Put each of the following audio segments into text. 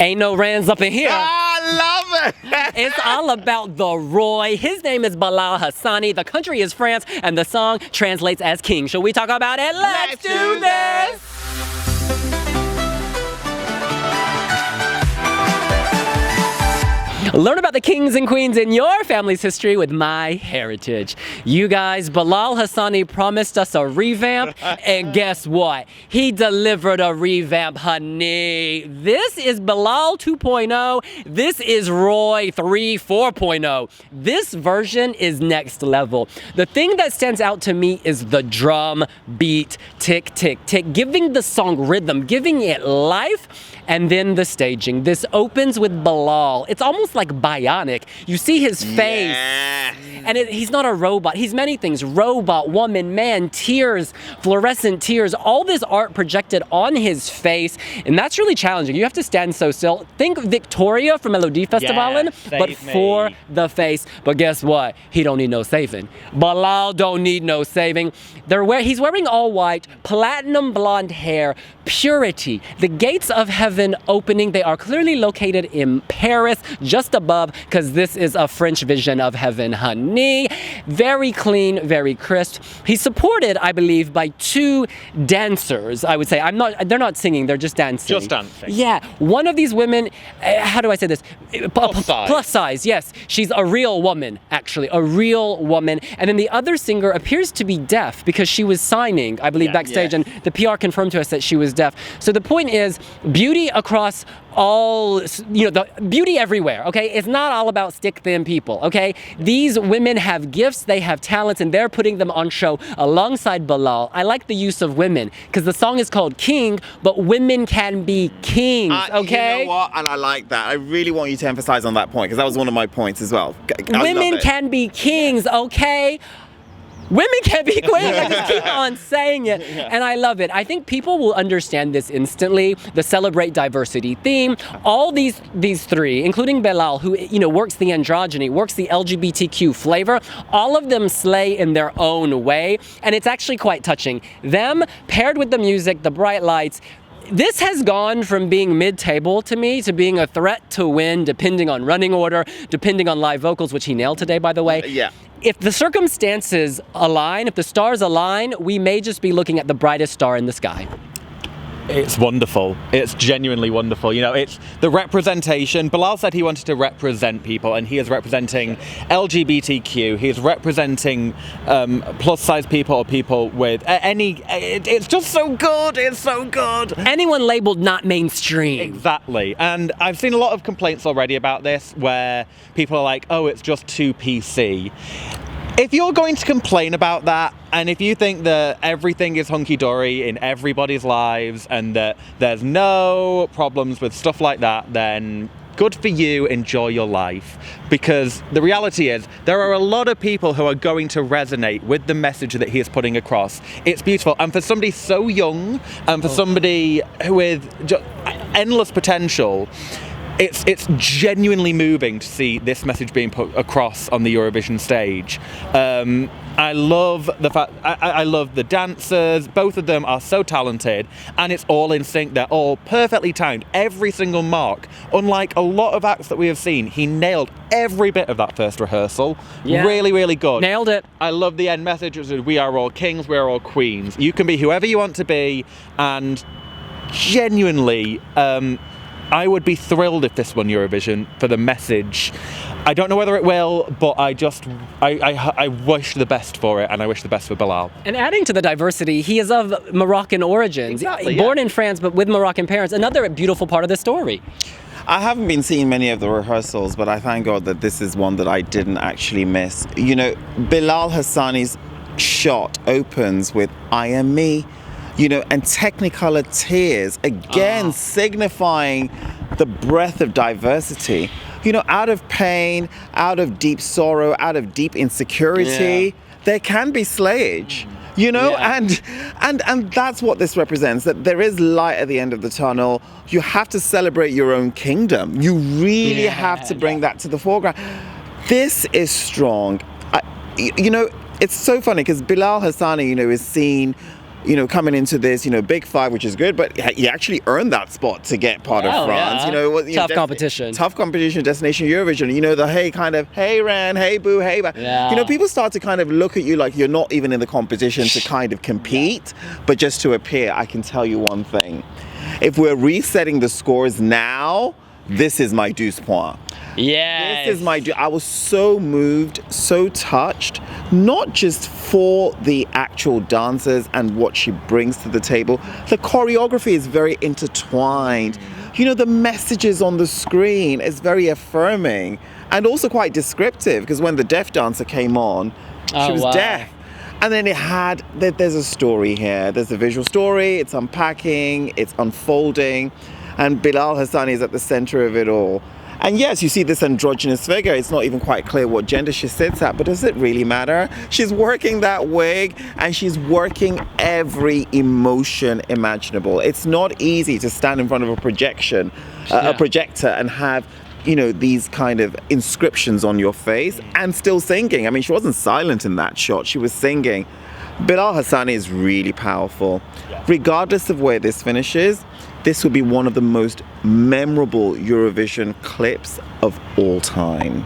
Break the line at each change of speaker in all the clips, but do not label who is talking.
Ain't no Rands up in here.
I love it.
It's all about the Roy. His name is Bilal Hassani. The country is France, and the song translates as king. Shall we talk about it? Let's do this. Learn about the kings and queens in your family's history with My Heritage. You guys, Bilal Hassani promised us a revamp, and guess what? He delivered a revamp, honey. This is Bilal 2.0. This is Roy 4.0. This version is next level. The thing that stands out to me is the drum beat, tick, tick, tick, giving the song rhythm, giving it life. And then the staging. This opens with Bilal. It's almost like bionic. You see his face.
Yeah.
And he's not a robot. He's many things. Robot, woman, man, tears, fluorescent tears. All this art projected on his face. And that's really challenging. You have to stand so still. Think Victoria from Melodifestivalen, but for the face. But guess what? He don't need no saving. Bilal don't need no saving. He's wearing all white, platinum blonde hair, purity. The gates of heaven opening. They are clearly located in Paris, just above, because this is a French vision of heaven, honey. Very clean, very crisp. He's supported, I believe, by 2 dancers, I would say. They're not singing, they're just dancing.
Just dancing.
Yeah. One of these women, how do I say this? Plus size, yes. She's a real woman, actually. A real woman. And then the other singer appears to be deaf because she was signing, I believe, backstage, and the PR confirmed to us that she was deaf. So the point is, beauty across all, the beauty everywhere, okay? It's not all about stick thin people, okay? These women have gifts, they have talents, and they're putting them on show alongside Bilal. I like the use of women, because the song is called King, but women can be kings, okay?
You know what? And I like that. I really want you to emphasize on that point, because that was one of my points as well.
Women can be kings, okay? Women can be queens. I just keep on saying it. And I love it. I think people will understand this instantly. The celebrate diversity theme. All these 3, including Bilal, who works the androgyny, works the LGBTQ flavor, all of them slay in their own way. And it's actually quite touching. Them paired with the music, the bright lights. This has gone from being mid-table to me to being a threat to win, depending on running order, depending on live vocals, which he nailed today, by the way.
Yeah.
If the circumstances align, if the stars align, we may just be looking at the brightest star in the sky.
It's wonderful. It's genuinely wonderful. It's the representation. Bilal said he wanted to represent people, and he is representing LGBTQ. He is representing plus-size people or people with it's just so good. It's so good.
Anyone labeled not mainstream.
Exactly. And I've seen a lot of complaints already about this, where people are like, oh, it's just too PC. If you're going to complain about that, and if you think that everything is hunky-dory in everybody's lives and that there's no problems with stuff like that, then good for you, enjoy your life. Because the reality is, there are a lot of people who are going to resonate with the message that he is putting across. It's beautiful. And for somebody so young, and for somebody with just endless potential, it's genuinely moving to see this message being put across on the Eurovision stage. I love the fact, I love the dancers. Both of them are so talented, and it's all in sync. They're all perfectly timed, every single mark. Unlike a lot of acts that we have seen, he nailed every bit of that first rehearsal.
Yeah.
Really, really good.
Nailed it.
I love the end message. It says, we are all kings, we are all queens. You can be whoever you want to be, and genuinely, I would be thrilled if this won Eurovision for the message. I don't know whether it will, but I wish the best for it, and I wish the best for Bilal.
And adding to the diversity, he is of Moroccan origins.
Exactly,
Born in France, but with Moroccan parents. Another beautiful part of the story.
I haven't been seeing many of the rehearsals, but I thank God that this is one that I didn't actually miss. Bilal Hassani's shot opens with I Am Me, and Technicolor tears, again signifying the breadth of diversity. Out of pain, out of deep sorrow, out of deep insecurity, there can be slayage. And that's what this represents, that there is light at the end of the tunnel. You have to celebrate your own kingdom. You really have to bring that to the foreground. This is strong. It's so funny because Bilal Hassani, is seen coming into this, Big Five, which is good, but he actually earned that spot to get part of France.
Yeah. Tough competition.
Tough competition, Destination Eurovision. The hey Ran, hey boo, hey ba.
Yeah.
People start to kind of look at you like you're not even in the competition to kind of compete, but just to appear. I can tell you one thing. If we're resetting the scores now, this is my 12 points.
Yes.
This is I was so moved, so touched, not just for the actual dancers and what she brings to the table. The choreography is very intertwined. The messages on the screen is very affirming and also quite descriptive, because when the deaf dancer came on, she was deaf. And then there's a story here. There's a visual story, it's unpacking, it's unfolding, and Bilal Hassani is at the center of it all. And yes, you see this androgynous figure. It's not even quite clear what gender she sits at, but does it really matter? She's working that wig and she's working every emotion imaginable. It's not easy to stand in front of a projector and have, these kind of inscriptions on your face and still singing. I mean, she wasn't silent in that shot. She was singing. Bilal Hassani is really powerful. Regardless of where this finishes, this will be one of the most memorable Eurovision clips of all time.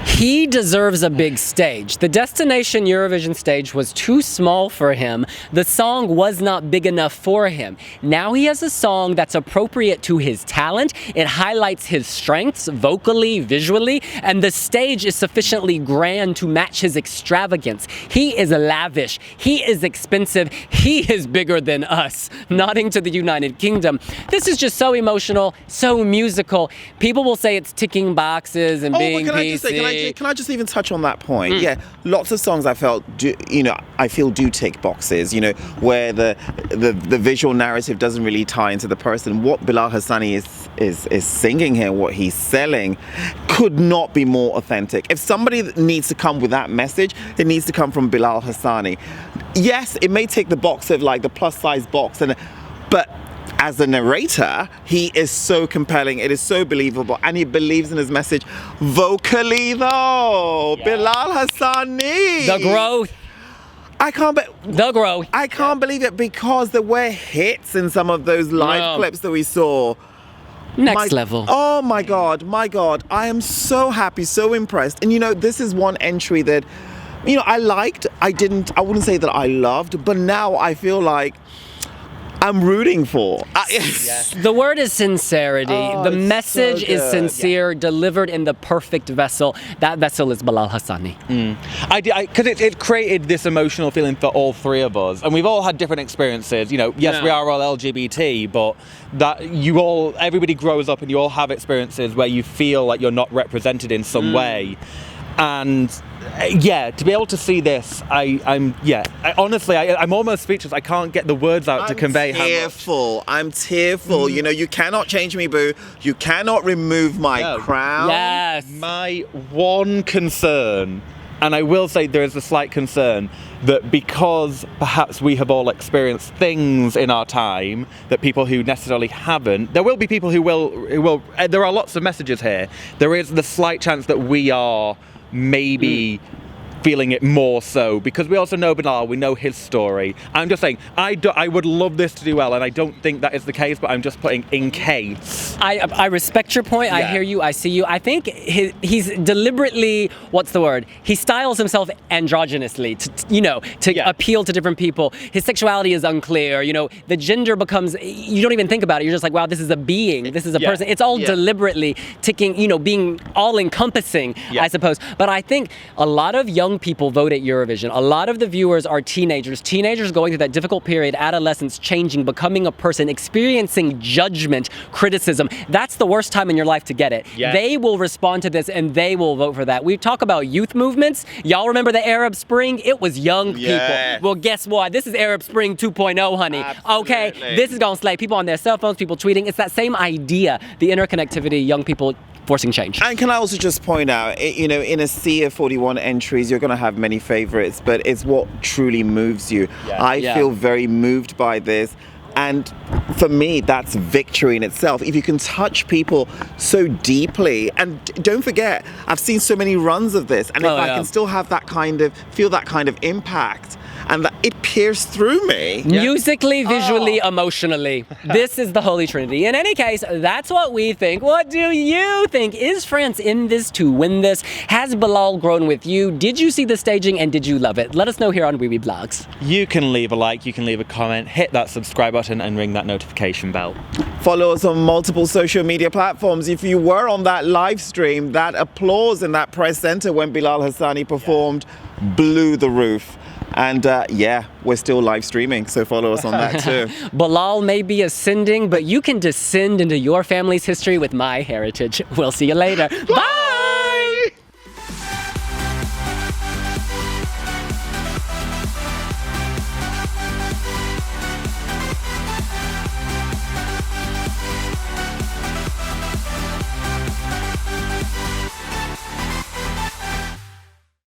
He deserves a big stage. The Destination Eurovision stage was too small for him. The song was not big enough for him. Now he has a song that's appropriate to his talent. It highlights his strengths vocally, visually, and the stage is sufficiently grand to match his extravagance. He is lavish. He is expensive. He is bigger than us. Nodding to the United Kingdom. This is just so emotional, so musical. People will say it's ticking boxes and being PC.
Can I just even touch on that point? Yeah, lots of songs I feel do tick boxes, where the visual narrative doesn't really tie into the person. What Bilal Hassani is singing here, what he's selling, could not be more authentic. If somebody needs to come with that message, it needs to come from Bilal Hassani. Yes, it may tick the box of like the plus size box, but as a narrator, he is so compelling. It is so believable, and he believes in his message vocally, though. Yeah. Bilal Hassani.
The growth.
I can't believe it, because there were hits in some of those live clips that we saw.
Next level.
Oh my God. I am so happy, so impressed. And this is one entry that, I liked. I wouldn't say that I loved, but now I feel like I'm rooting for.
The word is sincerity. The message is sincere, delivered in the perfect vessel. That vessel is Bilal Hassani.
Because it created this emotional feeling for all three of us, and we've all had different experiences. Yes, we are all LGBT, but everybody grows up, and you all have experiences where you feel like you're not represented in some way. And to be able to see this, I'm almost speechless. I can't get the words out to convey how much.
I'm tearful. You cannot change me, boo. You cannot remove my crown.
Yes.
My one concern, and I will say there is a slight concern, that because perhaps we have all experienced things in our time that people who necessarily haven't, there will be people who will. There are lots of messages here. There is the slight chance that we are maybe feeling it more so, because we also know Bilal, we know his story. I'm just saying, I would love this to do well, and I don't think that is the case, but I'm just putting in case.
I respect your point. I hear you. I see you. I think he's deliberately, he styles himself androgynously to appeal to different people. His sexuality is unclear. The gender becomes, you don't even think about it. You're just like, wow, this is a being. This is a person. It's all deliberately ticking, being all encompassing, I suppose. But I think a lot of young people vote at Eurovision. A lot of the viewers are teenagers going through that difficult period, adolescence, changing, becoming a person, experiencing judgment, criticism. That's the worst time in your life to get it. Yeah. They will respond to this and they will vote for that. We talk about youth movements. Y'all remember the Arab Spring? It was young people. Well, guess what? This is Arab Spring 2.0, honey. Absolutely. Okay, this is gonna slay people on their cell phones, people tweeting. It's that same idea, the interconnectivity, young people forcing change.
And can I also just point out, in a sea of 41 entries, you're going to have many favorites, but it's what truly moves you. I feel very moved by this. And for me, that's victory in itself. If you can touch people so deeply, and don't forget, I've seen so many runs of this, and if I can still have feel that kind of impact, and that it pierced through me.
Musically, visually, emotionally. This is the Holy Trinity. In any case, that's what we think. What do you think? Is France in this to win this? Has Bilal grown with you? Did you see the staging and did you love it? Let us know here on wiwibloggs.
You can leave a like, you can leave a comment, hit that subscribe button and ring that notification bell.
Follow us on multiple social media platforms. If you were on that live stream, that applause in that press center when Bilal Hassani performed blew the roof. And we're still live streaming, so follow us on that too.
Bilal may be ascending, but you can descend into your family's history with my heritage. We'll see you later. Bye!